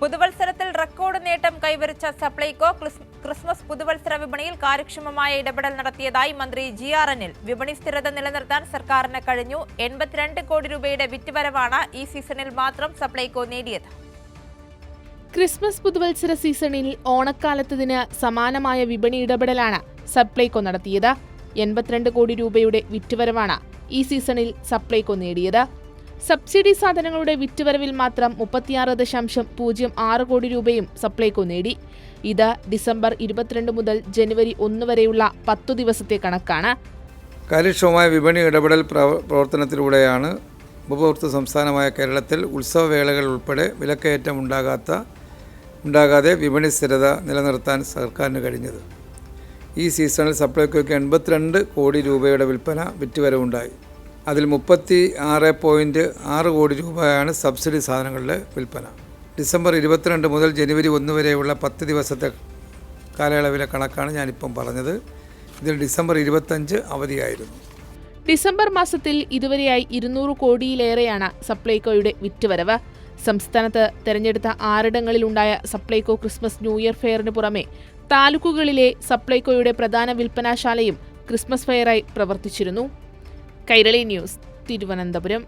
പുതുവത്സരത്തിൽ record നേട്ടം കൈവരിച്ച Supplyco Christmas പുതുവത്സര വിപണിയിൽ കാര്യക്ഷമമായ ഇടപെടൽ നടത്തിയതായി മന്ത്രി ജി.ആർ. അനിൽ. വിപണി സ്ഥിരത നിലനിർത്താൻ സർക്കാരിന് കഴിഞ്ഞു. 82 കോടി രൂപയുടെ വിറ്റുവരവാണ് ഈ സീസണിൽ മാത്രം സപ്ലൈകോ നേടിയത്. ക്രിസ്മസ് പുതുവത്സര സീസണിൽ ഓണക്കാലത്തതിന് സമാനമായ വിപണി ഇടപെടലാണ് സപ്ലൈകോ നടത്തിയത്. 82 കോടി രൂപയുടെ വിറ്റുവരവാണ് ഈ സീസണിൽ സപ്ലൈകോ നേടിയത്. സബ്സിഡി സാധനങ്ങളുടെ വിറ്റുവരവിൽ മാത്രം 36.06 കോടി രൂപയും സപ്ലൈകോ നേടി. ഇത് ഡിസംബർ 22 മുതൽ ജനുവരി 1 വരെയുള്ള 10 ദിവസത്തെ കണക്കാണ്. കാര്യക്ഷമമായ വിപണി ഇടപെടൽ പ്രവർത്തനത്തിലൂടെയാണ് ഉപഭോക്തൃ സംസ്ഥാനമായ കേരളത്തിൽ ഉത്സവവേളകൾ ഉൾപ്പെടെ വിലക്കയറ്റം ഉണ്ടാകാതെ വിപണി സ്ഥിരത നിലനിർത്താൻ സർക്കാരിന് കഴിഞ്ഞത്. ഈ സീസണിൽ സപ്ലൈകോയ്ക്ക് 82 കോടി രൂപയുടെ വിറ്റുവരവുണ്ടായി. അതിൽ 36.6 കോടി രൂപയാണ് സബ്സിഡി സാധനങ്ങളുടെ വിൽപ്പന. ഡിസംബർ 22 മുതൽ ജനുവരി 1 വരെയുള്ള 10 ദിവസത്തെ കാലയളവിലെ കണക്കാണ് ഞാനിപ്പം പറഞ്ഞത്. ഇതിൽ ഡിസംബർ 25 അവധിയായിരുന്നു. ഡിസംബർ മാസത്തിൽ ഇതുവരെയായി 200 കോടിയിലേറെയാണ് സപ്ലൈകോയുടെ വിറ്റുവരവ്. സംസ്ഥാനത്ത് തെരഞ്ഞെടുത്ത 6ഇടങ്ങളിലുണ്ടായ സപ്ലൈകോ ക്രിസ്മസ് ന്യൂ ഇയർ ഫെയറിന് പുറമെ താലൂക്കുകളിലെ സപ്ലൈകോയുടെ പ്രധാന വിൽപ്പനാശാലയും ക്രിസ്മസ് ഫെയറായി പ്രവർത്തിച്ചിരുന്നു. കൈരളി ന്യൂസ്, തിരുവനന്തപുരം.